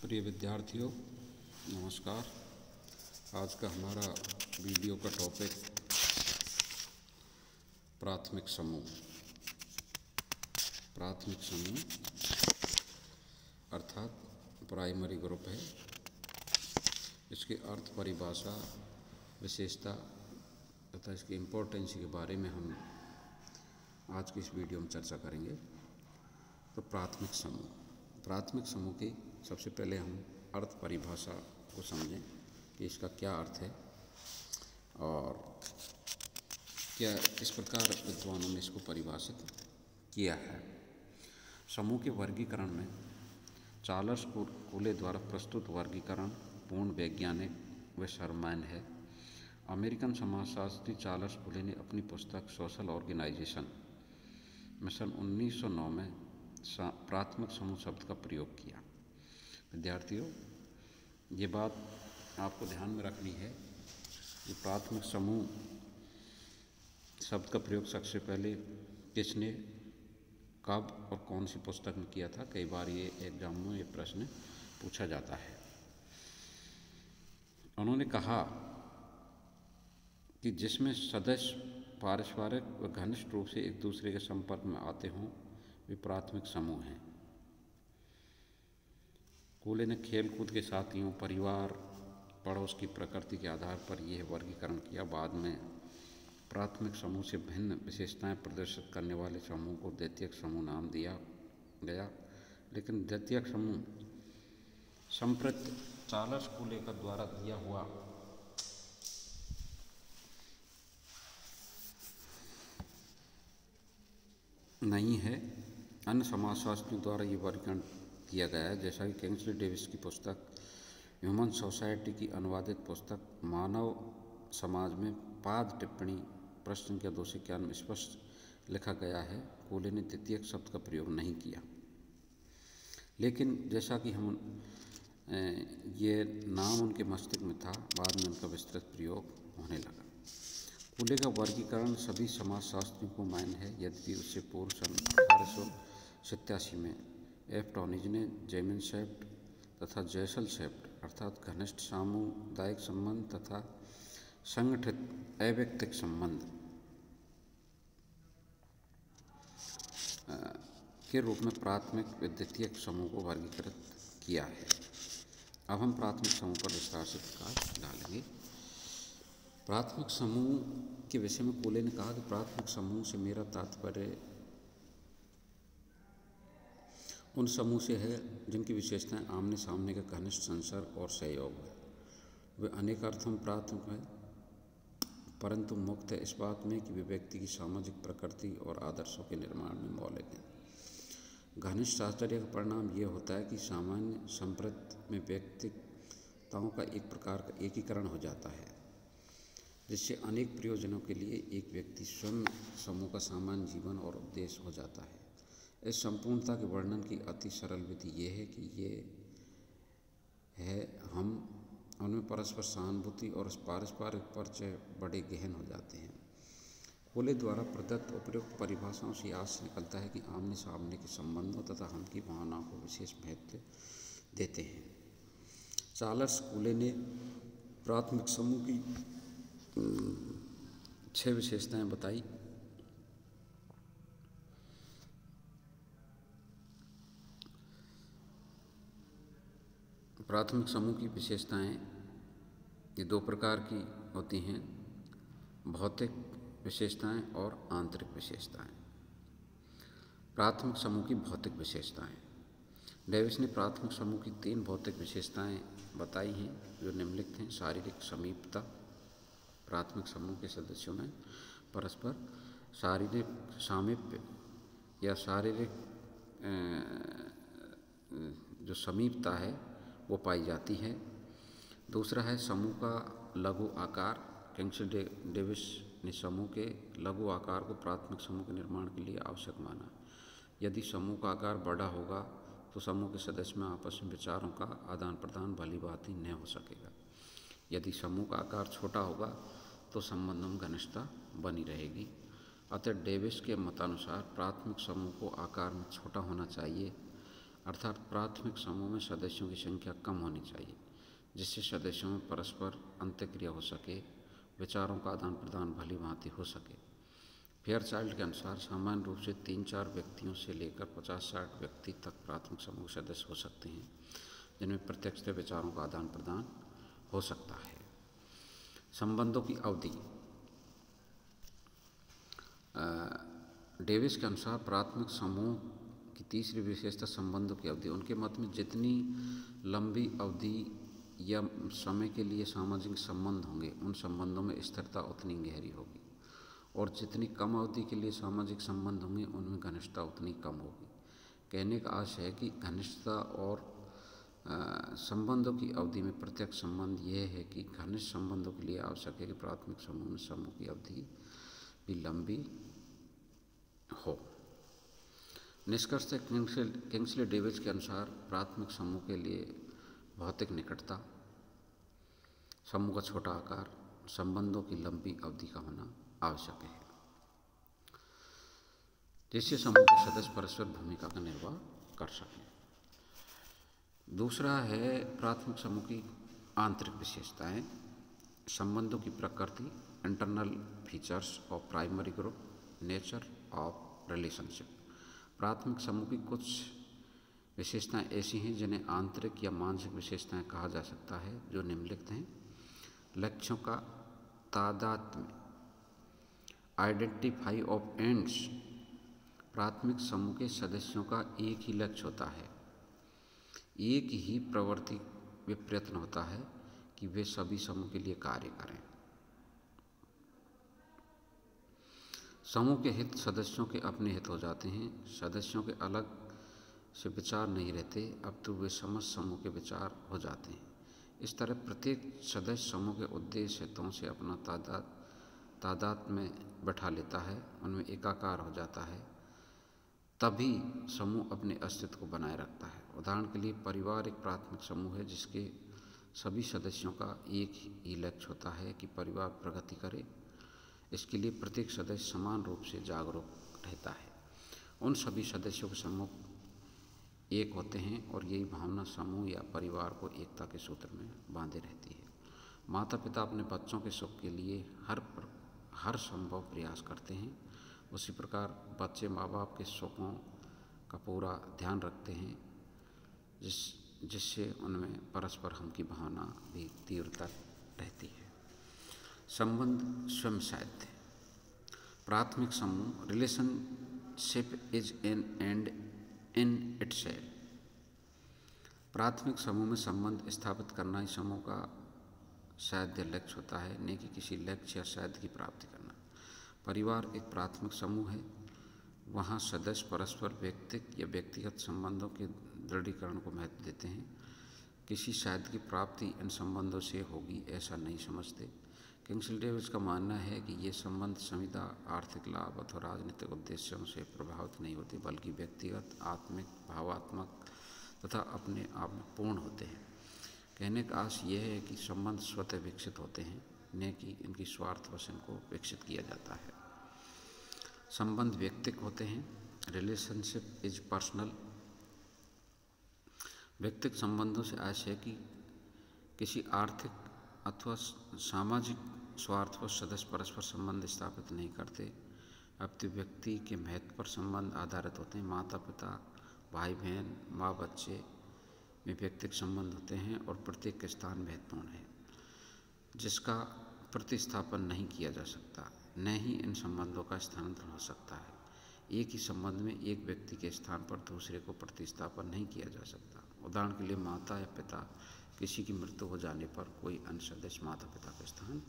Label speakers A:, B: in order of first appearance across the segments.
A: प्रिय विद्यार्थियों, नमस्कार। आज का हमारा वीडियो का टॉपिक प्राथमिक समूह अर्थात प्राइमरी ग्रुप है। इसके अर्थ, परिभाषा, विशेषता तथा इसकी इम्पोर्टेंस के बारे में हम आज की इस वीडियो में चर्चा करेंगे। तो प्राथमिक समूह की सबसे पहले हम अर्थ परिभाषा को समझें कि इसका क्या अर्थ है और क्या किस प्रकार विद्वानों ने इसको परिभाषित किया है। समूह के वर्गीकरण में चार्ल्स कूले द्वारा प्रस्तुत वर्गीकरण पूर्ण वैज्ञानिक व सर्वमान्य है। अमेरिकन समाजशास्त्री चार्ल्स कूले ने अपनी पुस्तक सोशल ऑर्गेनाइजेशन में सन 1909 में प्राथमिक समूह शब्द का प्रयोग किया। विद्यार्थियों, ये बात आपको ध्यान में रखनी है कि प्राथमिक समूह शब्द का प्रयोग सबसे पहले किसने, कब और कौन सी पुस्तक में किया था। कई बार ये एग्जाम में ये प्रश्न पूछा जाता है। उन्होंने कहा कि जिसमें सदस्य पारस्परिक व घनिष्ठ रूप से एक दूसरे के संपर्क में आते हों, वे प्राथमिक समूह हैं। कूले ने खेलकूद के साथियों, परिवार, पड़ोस की प्रकृति के आधार पर यह वर्गीकरण किया। बाद में प्राथमिक समूह से भिन्न विशेषताएं प्रदर्शित करने वाले समूह को द्वितीयक समूह नाम दिया गया। लेकिन द्वितीयक समूह संप्रति चार्ल्स कूले का द्वारा दिया हुआ नहीं है। अन्य समाजशास्त्रियों द्वारा ये वर्गीकरण किया गया है, जैसा कि किंग्सली डेविस की पुस्तक ह्यूमन सोसाइटी की अनुवादित पुस्तक मानव समाज में पाद टिप्पणी प्रश्न संख्या 291 में स्पष्ट लिखा गया है। कूले ने द्वितीयक शब्द का प्रयोग नहीं किया, लेकिन जैसा कि ये नाम उनके मस्तिष्क में था, बाद में उनका विस्तृत प्रयोग होने लगा। कूले का वर्गीकरण सभी समाजशास्त्रियों को मान्य है, यद्यपि उससे पूर्व सन 1887 में एफ टॉनिज ने जेमिन शेफ्ट तथा जैसल शेफ्ट अर्थात घनिष्ठ सामुदायिक संबंध तथा संगठित अवैयक्तिक संबंध के रूप में प्राथमिक व द्वितीयक समूह को वर्गीकृत किया है। अब हम प्राथमिक समूह पर विस्तार से प्रकाश डालेंगे। प्राथमिक समूह के विषय में कूले ने कहा कि प्राथमिक समूह से मेरा तात्पर्य उन समूह से है जिनकी विशेषताएं आमने सामने का घनिष्ठ संसर्ग और सहयोग है। वे अनेक अर्थों में प्राथमिक है, परंतु मुक्त है इस बात में कि वे व्यक्ति की सामाजिक प्रकृति और आदर्शों के निर्माण में मौलिक हैं। घनिष्ठ साहचर्य का परिणाम ये होता है कि सामान्य संप्रति में व्यक्तिताओं का एक प्रकार का एकीकरण हो जाता है, जिससे अनेक प्रयोजनों के लिए एक व्यक्ति स्वयं समूह का सामान्य जीवन और उद्देश्य हो जाता है। इस संपूर्णता के वर्णन की अति सरल विधि ये है कि हम उनमें परस्पर सहानुभूति और पारस्परिक परिचय बड़े गहन हो जाते हैं। कूले द्वारा प्रदत्त उपयुक्त परिभाषाओं से आज से निकलता है कि आमने सामने के संबंधों तथा हम की भावनाओं को विशेष महत्व देते हैं। चार्ल्स कूले ने प्राथमिक समूह की 6 विशेषताएं बताई। प्राथमिक समूह की विशेषताएं ये 2 प्रकार की होती हैं, भौतिक विशेषताएं और आंतरिक विशेषताएं। प्राथमिक समूह की भौतिक विशेषताएं। डेविस ने प्राथमिक समूह की 3 भौतिक विशेषताएं बताई हैं, जो निम्नलिखित हैं। शारीरिक समीपता। प्राथमिक समूह के सदस्यों में परस्पर शारीरिक सामीप्य या शारीरिक जो समीपता है वो पाई जाती है। दूसरा है समूह का लघु आकार। किंग्सली डेविस ने समूह के लघु आकार को प्राथमिक समूह के निर्माण के लिए आवश्यक माना। यदि समूह का आकार बड़ा होगा तो समूह के सदस्य में आपस में विचारों का आदान प्रदान भली भांति न हो सकेगा। यदि समूह का आकार छोटा होगा तो संबंधों में घनिष्ठता बनी रहेगी। अतः डेविस के मतानुसार प्राथमिक समूह को आकार में छोटा होना चाहिए, अर्थात प्राथमिक समूह में सदस्यों की संख्या कम होनी चाहिए, जिससे सदस्यों में परस्पर अंतःक्रिया हो सके, विचारों का आदान प्रदान भली भांति हो सके। फेयरचाइल्ड के अनुसार सामान्य रूप से 3-4 व्यक्तियों से लेकर 50-60 व्यक्ति तक प्राथमिक समूह के सदस्य हो सकते हैं, जिनमें प्रत्यक्ष विचारों का आदान प्रदान हो सकता है। संबंधों की अवधि। डेविस के अनुसार प्राथमिक समूह की तीसरी विशेषता संबंधों की अवधि। उनके मत में जितनी लंबी अवधि या समय के लिए सामाजिक संबंध होंगे, उन संबंधों में स्थिरता उतनी गहरी होगी, और जितनी कम अवधि के लिए सामाजिक संबंध होंगे, उनमें घनिष्ठता उतनी कम होगी। कहने का आशय है कि घनिष्ठता और संबंधों की अवधि में प्रत्यक्ष संबंध यह है कि घनिष्ठ संबंधों के लिए आवश्यक है कि प्राथमिक समूह में समूह की अवधि भी लंबी हो। निष्कर्ष किंग्सले डेविस के अनुसार प्राथमिक समूह के लिए भौतिक निकटता, समूह का छोटा आकार, संबंधों की लंबी अवधि का होना आवश्यक है, जिससे समूह के सदस्य परस्पर भूमिका का निर्वाह कर सकें। दूसरा है प्राथमिक समूह की आंतरिक विशेषताएं। संबंधों की प्रकृति, internal features of primary group, nature of relationship. प्राथमिक समूह की कुछ विशेषताएं ऐसी हैं जिन्हें आंतरिक या मानसिक विशेषताएं कहा जा सकता है, जो निम्नलिखित हैं। लक्ष्यों का तादात्म्य, आइडेंटिफाई ऑफ एंड्स। प्राथमिक समूह के सदस्यों का एक ही लक्ष्य होता है, एक ही प्रवृत्ति व प्रयत्न होता है कि वे सभी समूह के लिए कार्य करें। समूह के हित सदस्यों के अपने हित हो जाते हैं, सदस्यों के अलग से विचार नहीं रहते, अब तो वे समस्त समूह के विचार हो जाते हैं। इस तरह प्रत्येक सदस्य समूह के उद्देश्य हितों से अपना तादाद में बैठा लेता है, उनमें एकाकार हो जाता है, तभी समूह अपने अस्तित्व को बनाए रखता है। उदाहरण के लिए परिवार एक प्राथमिक समूह है जिसके सभी सदस्यों का एक ही लक्ष्य होता है कि परिवार प्रगति करे। इसके लिए प्रत्येक सदस्य समान रूप से जागरूक रहता है। उन सभी सदस्यों के समूह एक होते हैं और यही भावना समूह या परिवार को एकता के सूत्र में बांधे रहती है। माता पिता अपने बच्चों के सुख के लिए हर संभव प्रयास करते हैं, उसी प्रकार बच्चे माँ बाप के सुखों का पूरा ध्यान रखते हैं, जिससे उनमें परस्पर हम की भावना भी तीव्रता रहती है। संबंध स्वयं साध्य। प्राथमिक समूह relationship is an and in itself. प्राथमिक समूह में संबंध स्थापित करना ही समूह का साध्य लक्ष्य होता है, न कि किसी लक्ष्य या साध्य की प्राप्ति करना। परिवार एक प्राथमिक समूह है, वहाँ सदस्य परस्पर व्यक्तिगत या व्यक्तिगत संबंधों के दृढ़ीकरण को महत्व देते हैं। किसी साध्य की प्राप्ति इन संबंधों से होगी ऐसा नहीं समझते। किंग्सले डेविस का मानना है कि ये संबंध संविदा, आर्थिक लाभ अथवा राजनीतिक उद्देश्यों से प्रभावित नहीं होते, बल्कि व्यक्तिगत, आत्मिक, भावात्मक तथा अपने आप में पूर्ण होते हैं। कहने का आशय यह है कि संबंध स्वतः विकसित होते हैं, न कि इनकी स्वार्थवश इनको विकसित किया जाता है। संबंध व्यक्तिगत होते हैं। Relationship is personal. व्यक्तिगत संबंधों से आशय है कि किसी आर्थिक अथवा सामाजिक स्वार्थवश सदस्य परस्पर संबंध स्थापित नहीं करते, अपितु व्यक्ति के महत्व पर संबंध आधारित होते हैं। माता पिता, भाई बहन, माँ बच्चे में व्यक्तिगत संबंध होते हैं और प्रत्येक का स्थान महत्वपूर्ण है, जिसका प्रतिस्थापन नहीं किया जा सकता, न ही इन संबंधों का स्थानांतरण हो सकता है। एक ही संबंध में एक व्यक्ति के स्थान पर दूसरे को प्रतिस्थापन नहीं किया जा सकता। उदाहरण के लिए माता या पिता, किसी की मृत्यु हो जाने पर कोई अन्य सदस्य माता पिता का स्थान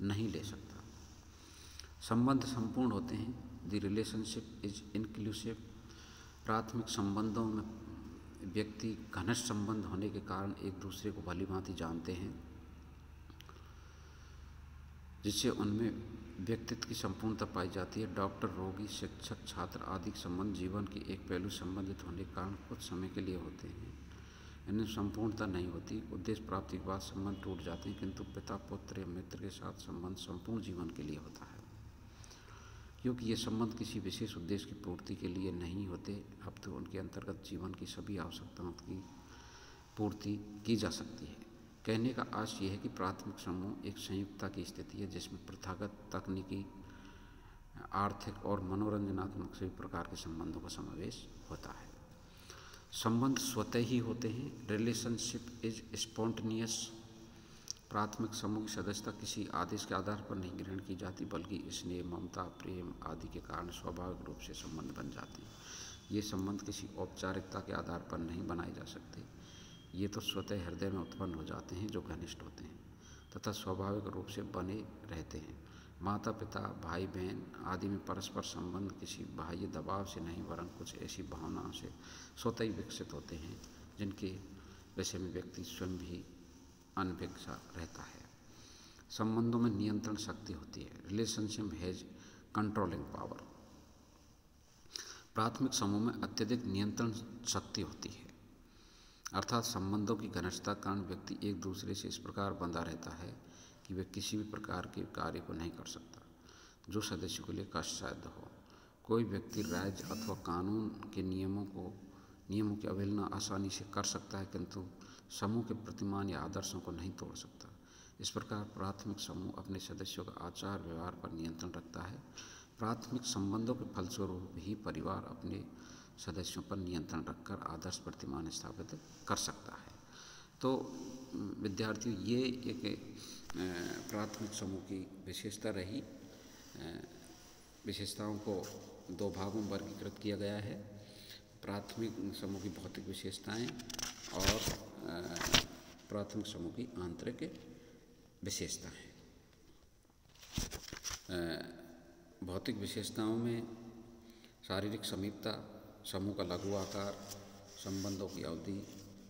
A: नहीं ले सकता। संबंध संपूर्ण होते हैं। The relationship is inclusive. प्राथमिक संबंधों में व्यक्ति घनिष्ठ संबंध होने के कारण एक दूसरे को भली भांति जानते हैं, जिससे उनमें व्यक्तित्व की संपूर्णता पाई जाती है। डॉक्टर, रोगी, शिक्षक, छात्र आदि संबंध जीवन के एक पहलू संबंधित होने के कारण कुछ समय के लिए होते हैं, इनमें संपूर्णता नहीं होती। उद्देश्य प्राप्ति के बाद संबंध टूट जाते हैं, किंतु पिता पुत्र या मित्र के साथ संबंध संपूर्ण जीवन के लिए होता है। क्योंकि ये संबंध किसी विशेष उद्देश्य की पूर्ति के लिए नहीं होते, अब तो उनके अंतर्गत जीवन की सभी आवश्यकताओं की पूर्ति की जा सकती है। कहने का आशय यह है कि प्राथमिक समूह एक संयुक्तता की स्थिति है जिसमें प्रथागत, तकनीकी, आर्थिक और मनोरंजनात्मक सभी प्रकार के संबंधों का समावेश होता है। संबंध स्वतः ही होते हैं। Relationship is spontaneous. प्राथमिक समूह की सदस्यता किसी आदेश के आधार पर नहीं ग्रहण की जाती, बल्कि स्नेह, ममता, प्रेम आदि के कारण स्वाभाविक रूप से संबंध बन जाते हैं। ये संबंध किसी औपचारिकता के आधार पर नहीं बनाए जा सकते। ये तो स्वतः हृदय में उत्पन्न हो जाते हैं, जो घनिष्ठ होते हैं तथा स्वाभाविक रूप से बने रहते हैं। माता पिता, भाई बहन आदि में परस्पर संबंध किसी बाह्य दबाव से नहीं, वरन कुछ ऐसी भावनाओं से स्वतः ही विकसित होते हैं जिनके विषय में व्यक्ति स्वयं भी अनभिज्ञ रहता है। संबंधों में नियंत्रण शक्ति होती है। Relationship has controlling power. प्राथमिक समूह में अत्यधिक नियंत्रण शक्ति होती है, अर्थात संबंधों की घनिष्ठता के कारण व्यक्ति एक दूसरे से इस प्रकार बंधा रहता है कि वह किसी भी प्रकार के कार्य को नहीं कर सकता जो सदस्यों के लिए कष्टसाध्य हो। कोई व्यक्ति राज्य अथवा कानून के नियमों की अवहेलना आसानी से कर सकता है, किंतु समूह के प्रतिमान या आदर्शों को नहीं तोड़ सकता। इस प्रकार प्राथमिक समूह अपने सदस्यों का आचार व्यवहार पर नियंत्रण रखता है। प्राथमिक संबंधों के फलस्वरूप ही परिवार अपने सदस्यों पर नियंत्रण रखकर आदर्श प्रतिमान स्थापित कर सकता है। तो विद्यार्थियों, ये एक प्राथमिक समूह की विशेषता रही। विशेषताओं को दो भागों में वर्गीकृत किया गया है। प्राथमिक समूह की भौतिक विशेषताएं और प्राथमिक समूह की आंतरिक विशेषताएं। भौतिक विशेषताओं में शारीरिक समीपता, समूह का लघु आकार, संबंधों की अवधि,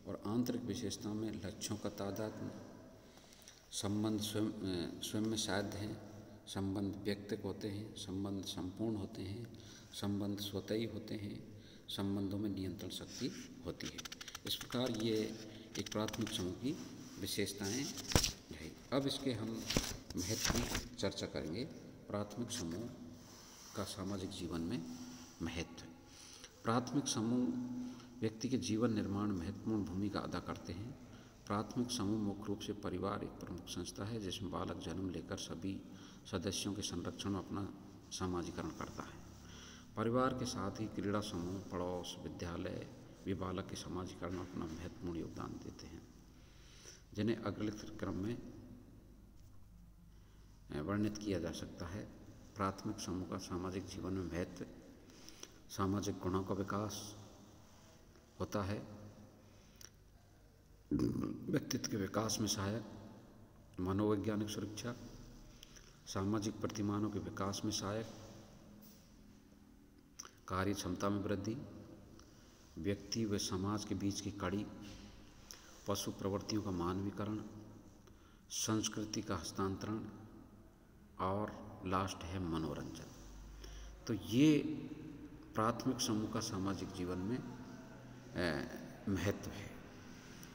A: और आंतरिक विशेषताओं में लक्ष्यों का तादात्म्य, संबंध स्वयं में साध्य हैं, संबंध व्यक्तिक होते हैं, संबंध संपूर्ण होते हैं, संबंध स्वतःही होते हैं, संबंधों में नियंत्रण शक्ति होती है। इस प्रकार ये एक प्राथमिक समूह की विशेषताएं है। अब इसके हम महत्व की चर्चा करेंगे। प्राथमिक समूह का सामाजिक जीवन में महत्व। प्राथमिक समूह व्यक्ति के जीवन निर्माण में महत्वपूर्ण भूमिका अदा करते हैं। प्राथमिक समूह मुख्य रूप से परिवार एक प्रमुख संस्था है जिसमें बालक जन्म लेकर सभी सदस्यों के संरक्षण में अपना समाजीकरण करता है। परिवार के साथ ही क्रीड़ा समूह, पड़ोस, विद्यालय भी बालक के समाजीकरण में अपना महत्वपूर्ण योगदान देते हैं, जिन्हें अगले क्रम में वर्णित किया जा सकता है। प्राथमिक समूह का सामाजिक जीवन में महत्व। सामाजिक गुणों का विकास होता है, व्यक्तित्व के विकास में सहायक, मनोवैज्ञानिक सुरक्षा, सामाजिक प्रतिमानों के विकास में सहायक, कार्य क्षमता में वृद्धि, व्यक्ति व समाज के बीच की कड़ी, पशु प्रवृत्तियों का मानवीकरण, संस्कृति का हस्तांतरण, और लास्ट है मनोरंजन। तो ये प्राथमिक समूह का सामाजिक जीवन में महत्व है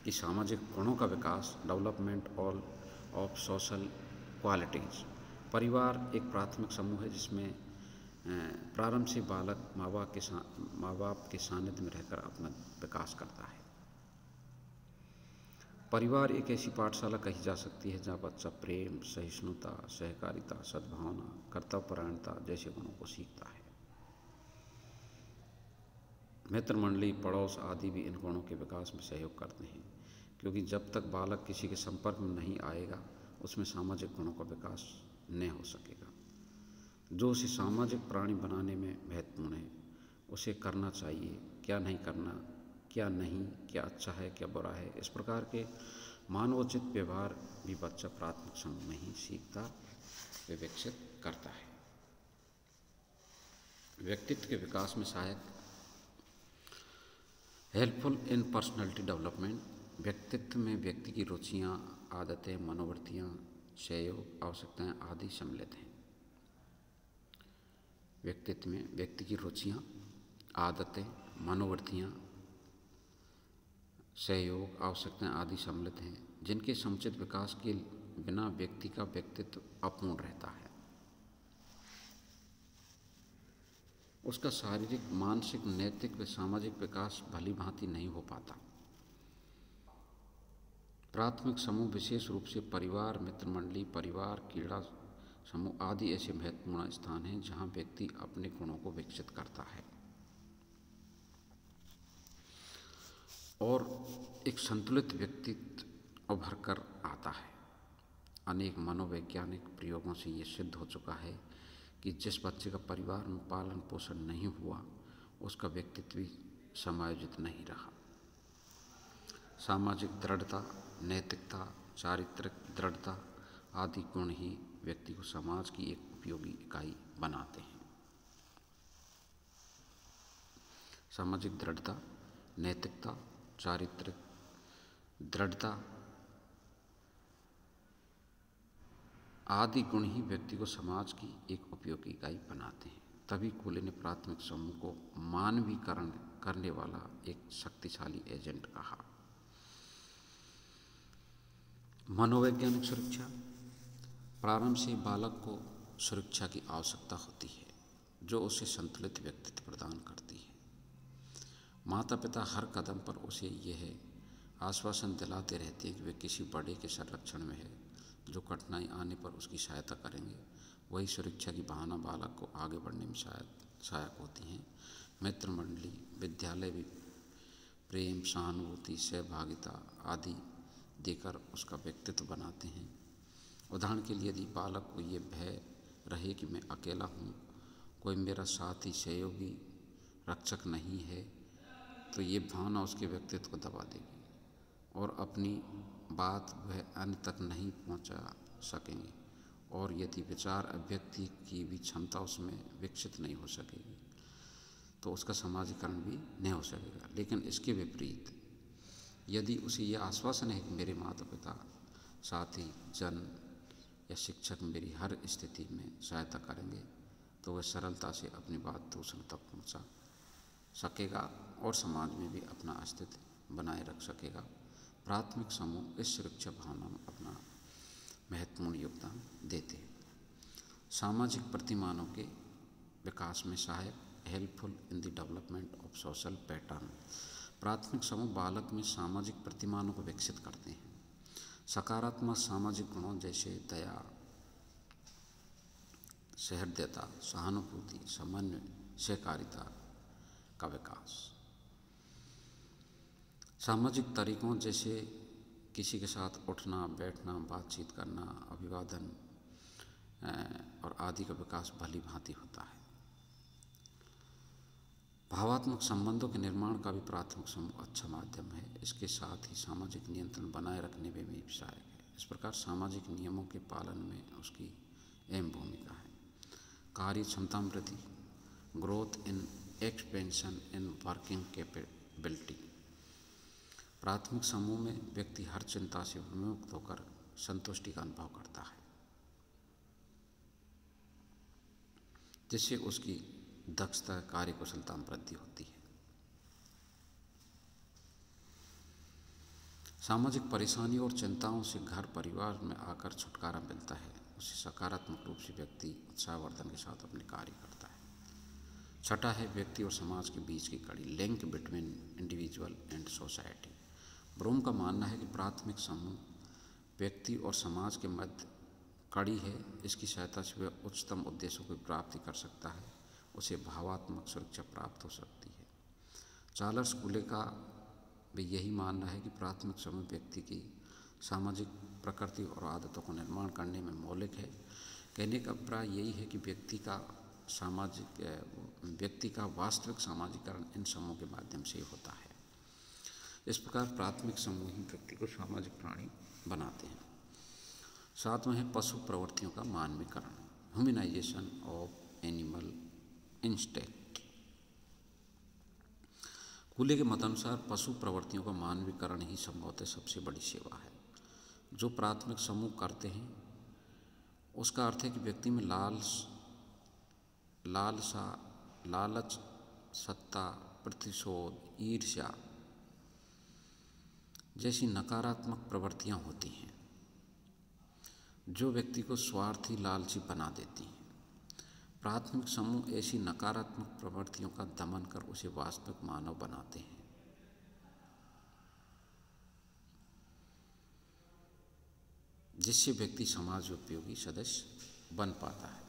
A: कि सामाजिक गुणों का विकास, डेवलपमेंट ऑफ सोशल क्वालिटीज़। परिवार एक प्राथमिक समूह है जिसमें प्रारंभ से बालक माँ बाप के सानिध्य में रहकर अपना विकास करता है। परिवार एक ऐसी पाठशाला कही जा सकती है जहाँ बच्चा प्रेम, सहिष्णुता, सहकारिता, सद्भावना, कर्तव्यपरायणता जैसे गुणों को सीखता है। मित्र मंडली, पड़ोस आदि भी इन गुणों के विकास में सहयोग करते हैं, क्योंकि जब तक बालक किसी के संपर्क में नहीं आएगा उसमें सामाजिक गुणों का विकास नहीं हो सकेगा। जो उसे सामाजिक प्राणी बनाने में महत्वपूर्ण है, उसे करना चाहिए, क्या नहीं करना, क्या नहीं, क्या अच्छा है, क्या बुरा है, इस प्रकार के मानवोचित व्यवहार भी बच्चा प्राथमिक समूह में ही सीखता व विकसित करता है। व्यक्तित्व के विकास में सहायक, हेल्पफुल इन पर्सनैलिटी डेवलपमेंट। व्यक्तित्व में व्यक्ति की रुचियाँ, आदतें, मनोवृत्तियाँ, सहयोग, आवश्यकताएं आदि सम्मिलित हैं। व्यक्तित्व में व्यक्ति की रुचियाँ, आदतें, मनोवृत्तियाँ, सहयोग, आवश्यकताएं आदि सम्मिलित हैं, जिनके समुचित विकास के बिना व्यक्ति का व्यक्तित्व अपूर्ण रहता है। उसका शारीरिक, मानसिक, नैतिक व सामाजिक विकास भली भांति नहीं हो पाता। प्राथमिक समूह विशेष रूप से परिवार, मित्र मंडली, परिवार, क्रीड़ा समूह आदि ऐसे महत्वपूर्ण स्थान हैं जहाँ व्यक्ति अपने गुणों को विकसित करता है और एक संतुलित व्यक्तित्व उभर कर आता है। अनेक मनोवैज्ञानिक प्रयोगों से ये सिद्ध हो चुका है कि जिस बच्चे का परिवार में पालन पोषण नहीं हुआ, उसका व्यक्तित्व भी समायोजित नहीं रहा। सामाजिक दृढ़ता, नैतिकता, चारित्रिक दृढ़ता आदि गुण ही व्यक्ति को समाज की एक उपयोगी इकाई बनाते हैं। सामाजिक दृढ़ता, नैतिकता, चारित्रिक दृढ़ता आदि गुण ही व्यक्ति को समाज की एक उपयोगी इकाई बनाते हैं। तभी कोले ने प्राथमिक समूह को मानवीकरण करने वाला एक शक्तिशाली एजेंट कहा। मनोवैज्ञानिक सुरक्षा। प्रारंभ से बालक को सुरक्षा की आवश्यकता होती है जो उसे संतुलित व्यक्तित्व प्रदान करती है। माता पिता हर कदम पर उसे यह आश्वासन दिलाते रहते हैं कि वे किसी बड़े के संरक्षण में है जो कठिनाई आने पर उसकी सहायता करेंगे। वही सुरक्षा की भावना बालक को आगे बढ़ने में सहायक होती हैं। मित्र मंडली, विद्यालय भी प्रेम, सहानुभूति, सहभागिता आदि देकर उसका व्यक्तित्व बनाते हैं। उदाहरण के लिए यदि बालक को ये भय रहे कि मैं अकेला हूँ, कोई मेरा साथी, सहयोगी, रक्षक नहीं है, तो ये भावना उसके व्यक्तित्व को दबा देगी और अपनी बात वह अन्य तक नहीं पहुँचा सकेंगे। और यदि विचार अभिव्यक्ति की भी क्षमता उसमें विकसित नहीं हो सकेगी तो उसका समाजीकरण भी नहीं हो सकेगा। लेकिन इसके विपरीत यदि उसे यह आश्वासन है कि मेरे माता पिता, साथी, जन या शिक्षक मेरी हर स्थिति में सहायता करेंगे, तो वह सरलता से अपनी बात दूसरों तक पहुंचा सकेगा और समाज में भी अपना अस्तित्व बनाए रख सकेगा। प्राथमिक समूह इस सुरक्षा भावना में अपना महत्वपूर्ण योगदान देते हैं। सामाजिक प्रतिमानों के विकास में सहायक, helpful in the development of social pattern. प्राथमिक समूह बालक में सामाजिक प्रतिमानों को विकसित करते हैं। सकारात्मक सामाजिक गुणों जैसे दया, सहृदयता, सहानुभूति, समन्वय, सहकारिता का विकास। सामाजिक तरीकों जैसे किसी के साथ उठना, बैठना, बातचीत करना, अभिवादन और आदि का विकास भली भांति होता है। भावात्मक संबंधों के निर्माण का भी प्राथमिक समूह अच्छा माध्यम है। इसके साथ ही सामाजिक नियंत्रण बनाए रखने में भी सहायक है। इस प्रकार सामाजिक नियमों के पालन में उसकी अहम भूमिका है। कार्य क्षमता वृद्धि, growth in expansion in working capability. प्राथमिक समूह में व्यक्ति हर चिंता से विमुक्त होकर संतुष्टि का अनुभव करता है, जिससे उसकी दक्षता, कार्य कुशलता में वृद्धि होती है। सामाजिक परेशानी और चिंताओं से घर परिवार में आकर छुटकारा मिलता है। उसे सकारात्मक रूप से व्यक्ति उत्साहवर्धन के साथ अपने कार्य करता है। छठा है व्यक्ति और समाज के बीच की कड़ी, link between individual and society. Broom का मानना है कि प्राथमिक समूह व्यक्ति और समाज के मध्य कड़ी है। इसकी सहायता से वह उच्चतम उद्देश्यों की प्राप्ति कर सकता है। उसे भावात्मक सुरक्षा प्राप्त हो सकती है। चार्ल्स कूले का भी यही मानना है कि प्राथमिक समूह व्यक्ति की सामाजिक प्रकृति और आदतों को निर्माण करने में मौलिक है। कहने का अभिप्राय यही है कि व्यक्ति का वास्तविक सामाजिकरण इन समूह के माध्यम से होता है। इस प्रकार प्राथमिक समूह ही व्यक्ति को सामाजिक प्राणी बनाते हैं। सातवां है पशु प्रवृत्तियों का मानवीकरण, ह्यूमनाइजेशन ऑफ एनिमल इंस्टिंक्ट। कूले के मतानुसार पशु प्रवृत्तियों का मानवीकरण ही संभवतः सबसे बड़ी सेवा है जो प्राथमिक समूह करते हैं। उसका अर्थ है कि व्यक्ति में लालच, सत्ता, प्रतिशोध, ईर्ष्या जैसी नकारात्मक प्रवृत्तियां होती हैं जो व्यक्ति को स्वार्थी, लालची बना देती हैं। प्राथमिक समूह ऐसी नकारात्मक प्रवृत्तियों का दमन कर उसे वास्तविक मानव बनाते हैं। जिससे व्यक्ति समाज उपयोगी सदस्य बन पाता है।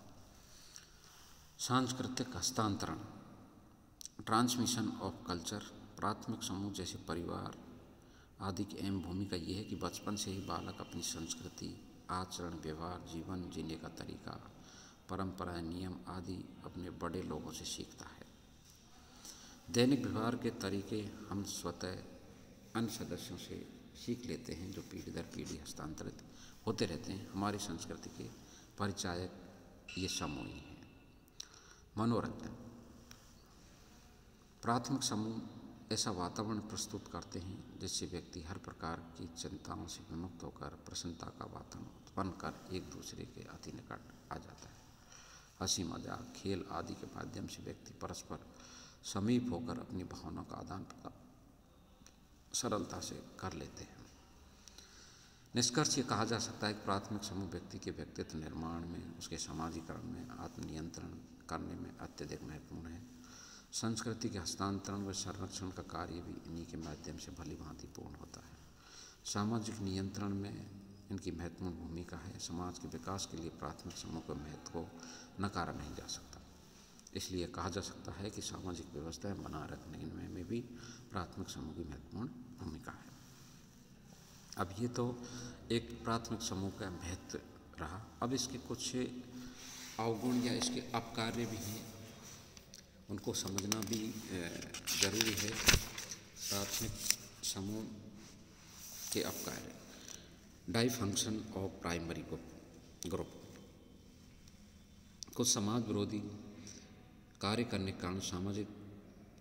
A: सांस्कृतिक हस्तांतरण, ट्रांसमिशन ऑफ कल्चर। प्राथमिक समूह जैसे परिवार आदि की अहम भूमिका यह है कि बचपन से ही बालक अपनी संस्कृति, आचरण, व्यवहार, जीवन जीने का तरीका, परंपराएं, नियम आदि अपने बड़े लोगों से सीखता है। दैनिक व्यवहार के तरीके हम स्वतः अन्य सदस्यों से सीख लेते हैं, जो पीढ़ी दर पीढ़ी हस्तांतरित होते रहते हैं। हमारी संस्कृति के परिचायक ये समूह ही हैं। मनोरंजन, प्राथमिक समूह ऐसा वातावरण प्रस्तुत करते हैं जिससे व्यक्ति हर प्रकार की चिंताओं से विमुक्त होकर प्रसन्नता का वातावरण उत्पन्न कर एक दूसरे के अति निकट आ जाता है। हंसी मजाक, खेल आदि के माध्यम से व्यक्ति परस्पर समीप होकर अपनी भावनाओं का आदान प्रदान सरलता से कर लेते हैं। निष्कर्ष ये कहा जा सकता है कि प्राथमिक समूह व्यक्ति के व्यक्तित्व निर्माण में, उसके समाजीकरण में, आत्मनियंत्रण करने में अत्यधिक महत्वपूर्ण है। संस्कृति के हस्तांतरण व संरक्षण का कार्य भी इन्हीं के माध्यम से भली भांति पूर्ण होता है। सामाजिक नियंत्रण में इनकी महत्वपूर्ण भूमिका है। समाज के विकास के लिए प्राथमिक समूह के महत्व को नकारा नहीं जा सकता। इसलिए कहा जा सकता है कि सामाजिक व्यवस्थाएं बनाए रखने में भी प्राथमिक समूह की महत्वपूर्ण भूमिका है। अब ये तो एक प्राथमिक समूह का महत्व रहा। अब इसके कुछ अवगुण या इसके अपकार्य भी हैं, उनको समझना भी जरूरी है। प्राथमिक समूह के अपकार्य, डाइफंक्शन ऑफ प्राइमरी ग्रुप। कुछ समाज विरोधी कार्य करने के कारण सामाजिक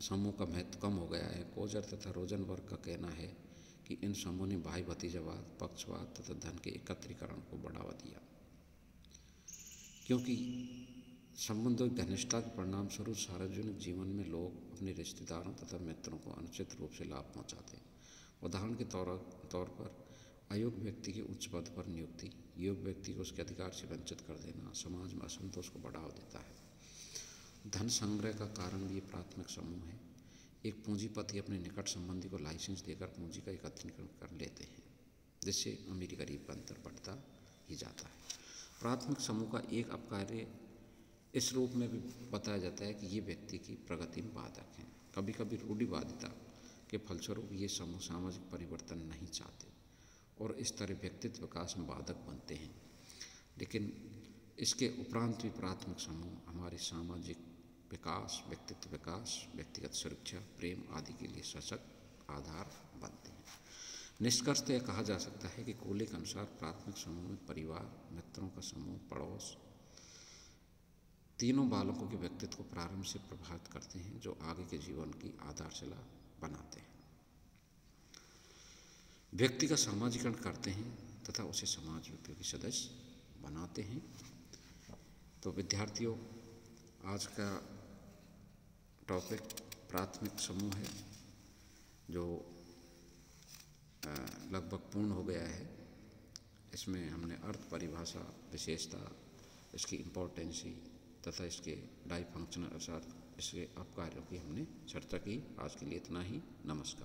A: समूह का महत्व कम हो गया है। कोजर तथा रोजनबर्ग का कहना है कि इन समूह ने भाई भतीजावाद, पक्षवाद तथा धन के एकत्रीकरण को बढ़ावा दिया, क्योंकि संबंधों की घनिष्ठता के परिणाम स्वरूप सार्वजनिक जीवन में लोग अपने रिश्तेदारों तथा मित्रों को अनुचित रूप से लाभ पहुंचाते हैं। उदाहरण के तौर पर अयोग्य व्यक्ति के उच्च पद पर नियुक्ति, योग्य व्यक्ति को उसके अधिकार से वंचित कर देना समाज में असंतोष को बढ़ावा देता है। धन संग्रह का कारण भी ये प्राथमिक समूह है। एक पूंजीपति अपने निकट संबंधी को लाइसेंस देकर पूंजी का एकत्रीकरण कर लेते हैं, जिससे अमीर गरीब का अंतर बढ़ता ही जाता है। प्राथमिक समूह का एक अपकार्य इस रूप में भी बताया जाता है कि ये व्यक्ति की प्रगति में बाधक हैं। कभी कभी रूढ़िवादिता के फलस्वरूप ये समूह सामाजिक परिवर्तन नहीं चाहते और इस तरह व्यक्तित्व विकास में बाधक बनते हैं। लेकिन इसके उपरांत भी प्राथमिक समूह हमारे सामाजिक विकास, व्यक्तित्व विकास, व्यक्तिगत सुरक्षा, प्रेम आदि के लिए सशक्त आधार बनते हैं। निष्कर्षतः यह कहा जा सकता है कि कोले के अनुसार प्राथमिक समूह में परिवार, मित्रों का समूह, पड़ोस तीनों बालकों के व्यक्तित्व को प्रारंभ से प्रभावित करते हैं, जो आगे के जीवन की आधारशिला बनाते हैं, व्यक्ति का सामाजिकरण करते हैं तथा उसे समाज उपयोगी सदस्य बनाते हैं। तो विद्यार्थियों, आज का टॉपिक प्राथमिक समूह है, जो लगभग पूर्ण हो गया है। इसमें हमने अर्थ, परिभाषा, विशेषता, इसकी इम्पोर्टेंसी तथा इसके डाइफंक्शनल अर्थ, इसके अपकार्यों की हमने चर्चा की। आज के लिए इतना ही। नमस्कार।